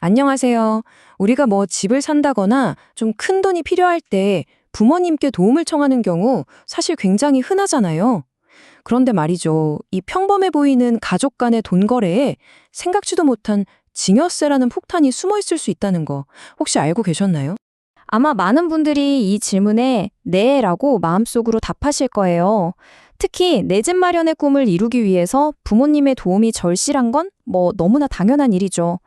안녕하세요. 우리가 집을 산다거나 좀 큰 돈이 필요할 때 부모님께 도움을 청하는 경우 사실 굉장히 흔하잖아요. 그런데 말이죠. 이 평범해 보이는 가족 간의 돈 거래에 생각지도 못한 증여세라는 폭탄이 숨어 있을 수 있다는 거 혹시 알고 계셨나요? 아마 많은 분들이 이 질문에 네라고 마음속으로 답하실 거예요. 특히 내 집 마련의 꿈을 이루기 위해서 부모님의 도움이 절실한 건 너무나 당연한 일이죠.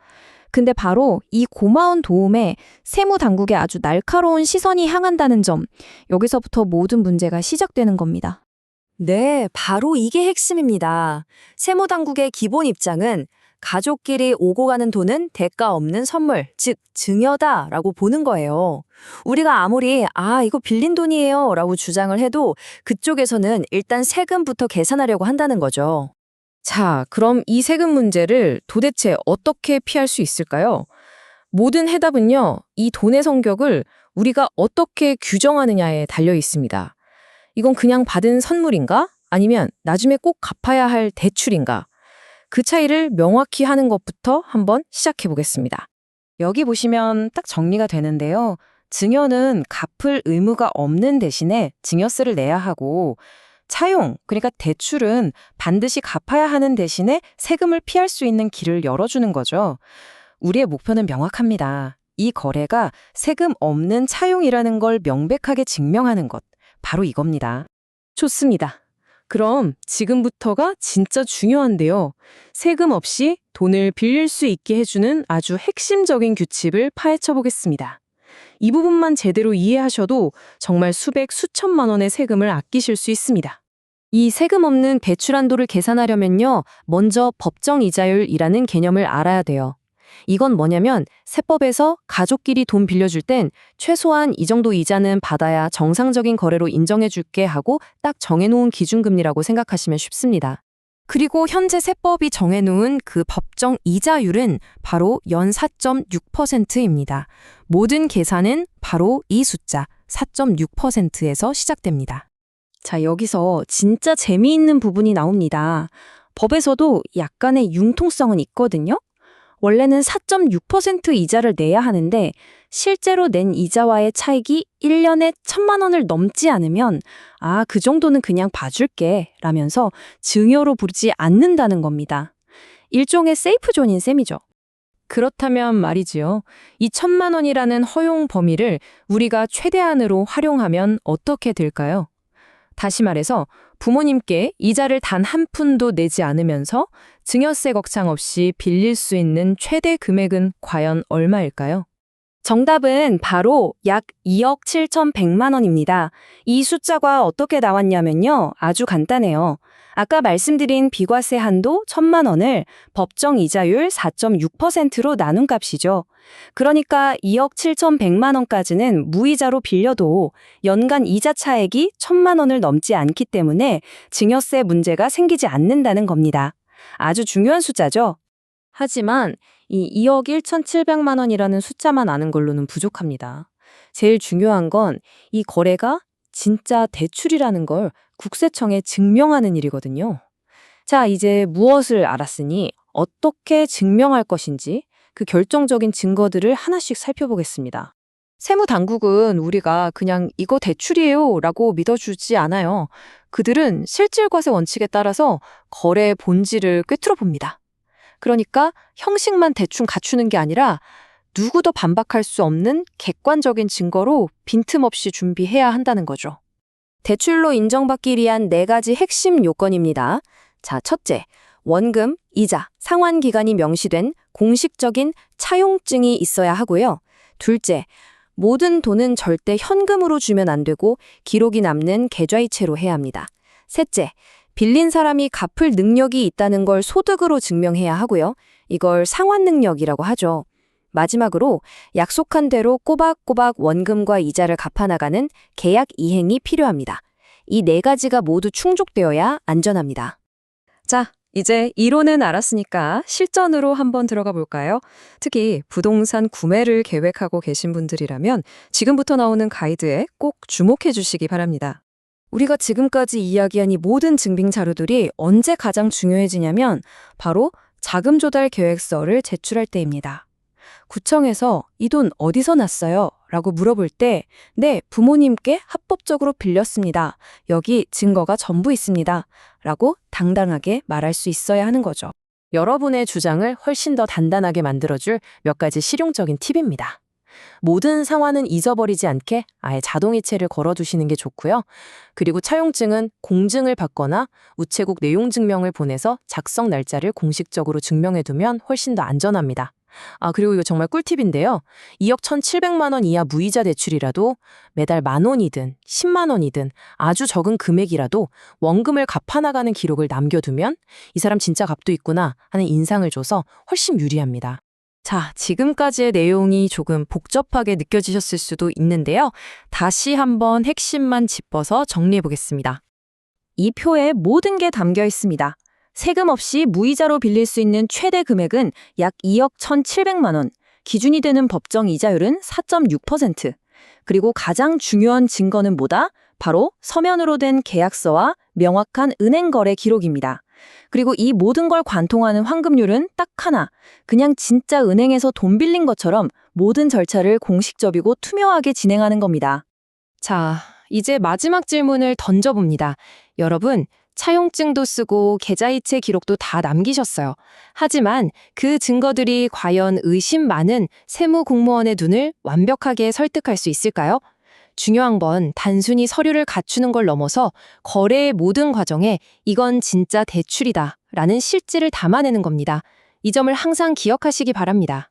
근데 바로 이 고마운 도움에 세무 당국의 아주 날카로운 시선이 향한다는 점, 여기서부터 모든 문제가 시작되는 겁니다. 네, 바로 이게 핵심입니다. 세무당국의 기본 입장은 가족끼리 오고 가는 돈은 대가 없는 선물, 즉 증여다라고 보는 거예요. 우리가 아무리 이거 빌린 돈이에요 라고 주장을 해도 그쪽에서는 일단 세금부터 계산하려고 한다는 거죠. 자, 그럼 이 세금 문제를 도대체 어떻게 피할 수 있을까요? 모든 해답은요, 이 돈의 성격을 우리가 어떻게 규정하느냐에 달려 있습니다. 이건 그냥 받은 선물인가? 아니면 나중에 꼭 갚아야 할 대출인가? 그 차이를 명확히 하는 것부터 한번 시작해 보겠습니다. 여기 보시면 딱 정리가 되는데요. 증여는 갚을 의무가 없는 대신에 증여세를 내야 하고, 차용, 그러니까 대출은 반드시 갚아야 하는 대신에 세금을 피할 수 있는 길을 열어주는 거죠. 우리의 목표는 명확합니다. 이 거래가 세금 없는 차용이라는 걸 명백하게 증명하는 것, 바로 이겁니다. 좋습니다. 그럼 지금부터가 진짜 중요한데요. 세금 없이 돈을 빌릴 수 있게 해주는 아주 핵심적인 규칙을 파헤쳐 보겠습니다. 이 부분만 제대로 이해하셔도 정말 수백, 수천만 원의 세금을 아끼실 수 있습니다. 이 세금 없는 대출 한도를 계산하려면요, 먼저 법정 이자율이라는 개념을 알아야 돼요. 이건 뭐냐면 세법에서 가족끼리 돈 빌려줄 땐 최소한 이 정도 이자는 받아야 정상적인 거래로 인정해줄게 하고 딱 정해놓은 기준금리라고 생각하시면 쉽습니다. 그리고 현재 세법이 정해놓은 그 법정 이자율은 바로 연 4.6%입니다. 모든 계산은 바로 이 숫자 4.6%에서 시작됩니다. 자, 여기서 진짜 재미있는 부분이 나옵니다. 법에서도 약간의 융통성은 있거든요. 원래는 4.6% 이자를 내야 하는데 실제로 낸 이자와의 차익이 1년에 1,000만 원을 넘지 않으면 그 정도는 그냥 봐줄게 라면서 증여로 부르지 않는다는 겁니다. 일종의 세이프존인 셈이죠. 그렇다면 말이지요. 이 1,000만 원이라는 허용 범위를 우리가 최대한으로 활용하면 어떻게 될까요? 다시 말해서 부모님께 이자를 단 한 푼도 내지 않으면서 증여세 걱정 없이 빌릴 수 있는 최대 금액은 과연 얼마일까요? 정답은 바로 약 2억 7,100만 원입니다. 이 숫자가 어떻게 나왔냐면요. 아주 간단해요. 아까 말씀드린 비과세 한도 1,000만 원을 법정 이자율 4.6%로 나눈 값이죠. 그러니까 2억 7,100만 원까지는 무이자로 빌려도 연간 이자 차액이 1,000만 원을 넘지 않기 때문에 증여세 문제가 생기지 않는다는 겁니다. 아주 중요한 숫자죠. 하지만 이 2억 1,700만 원이라는 숫자만 아는 걸로는 부족합니다. 제일 중요한 건 이 거래가 진짜 대출이라는 걸 국세청에 증명하는 일이거든요. 자, 이제 무엇을 알았으니 어떻게 증명할 것인지 그 결정적인 증거들을 하나씩 살펴보겠습니다. 세무당국은 우리가 그냥 이거 대출이에요 라고 믿어주지 않아요. 그들은 실질과세 원칙에 따라서 거래의 본질을 꿰뚫어 봅니다. 그러니까 형식만 대충 갖추는 게 아니라 누구도 반박할 수 없는 객관적인 증거로 빈틈없이 준비해야 한다는 거죠. 대출로 인정받기 위한 4가지 핵심 요건입니다. 자, 첫째, 원금, 이자, 상환 기간이 명시된 공식적인 차용증이 있어야 하고요. 둘째, 모든 돈은 절대 현금으로 주면 안 되고 기록이 남는 계좌이체로 해야 합니다. 셋째, 빌린 사람이 갚을 능력이 있다는 걸 소득으로 증명해야 하고요. 이걸 상환 능력이라고 하죠. 마지막으로 약속한 대로 꼬박꼬박 원금과 이자를 갚아나가는 계약 이행이 필요합니다. 이 4가지가 모두 충족되어야 안전합니다. 자, 이제 이론은 알았으니까 실전으로 한번 들어가 볼까요? 특히 부동산 구매를 계획하고 계신 분들이라면 지금부터 나오는 가이드에 꼭 주목해 주시기 바랍니다. 우리가 지금까지 이야기한 이 모든 증빙 자료들이 언제 가장 중요해지냐면 바로 자금 조달 계획서를 제출할 때입니다. 구청에서 이 돈 어디서 났어요? 라고 물어볼 때, 네, 부모님께 합법적으로 빌렸습니다. 여기 증거가 전부 있습니다. 라고 당당하게 말할 수 있어야 하는 거죠. 여러분의 주장을 훨씬 더 단단하게 만들어줄 몇 가지 실용적인 팁입니다. 모든 상환은 잊어버리지 않게 아예 자동이체를 걸어두시는 게 좋고요. 그리고 차용증은 공증을 받거나 우체국 내용 증명을 보내서 작성 날짜를 공식적으로 증명해두면 훨씬 더 안전합니다. 그리고 이거 정말 꿀팁인데요. 2억 1,700만 원 이하 무이자 대출이라도 매달 10,000원이든 10만 원이든 아주 적은 금액이라도 원금을 갚아나가는 기록을 남겨두면 이 사람 진짜 값도 있구나 하는 인상을 줘서 훨씬 유리합니다. 자, 지금까지의 내용이 조금 복잡하게 느껴지셨을 수도 있는데요. 다시 한번 핵심만 짚어서 정리해 보겠습니다. 이 표에 모든 게 담겨 있습니다. 세금 없이 무이자로 빌릴 수 있는 최대 금액은 약 2억 1,700만 원, 기준이 되는 법정 이자율은 4.6%. 그리고 가장 중요한 증거는 뭐다? 바로 서면으로 된 계약서와 명확한 은행 거래 기록입니다. 그리고 이 모든 걸 관통하는 환급률은 딱 하나, 그냥 진짜 은행에서 돈 빌린 것처럼 모든 절차를 공식적이고 투명하게 진행하는 겁니다. 자, 이제 마지막 질문을 던져봅니다. 여러분, 차용증도 쓰고 계좌이체 기록도 다 남기셨어요. 하지만 그 증거들이 과연 의심 많은 세무 공무원의 눈을 완벽하게 설득할 수 있을까요? 중요한 건 단순히 서류를 갖추는 걸 넘어서 거래의 모든 과정에 이건 진짜 대출이다 라는 실질을 담아내는 겁니다. 이 점을 항상 기억하시기 바랍니다.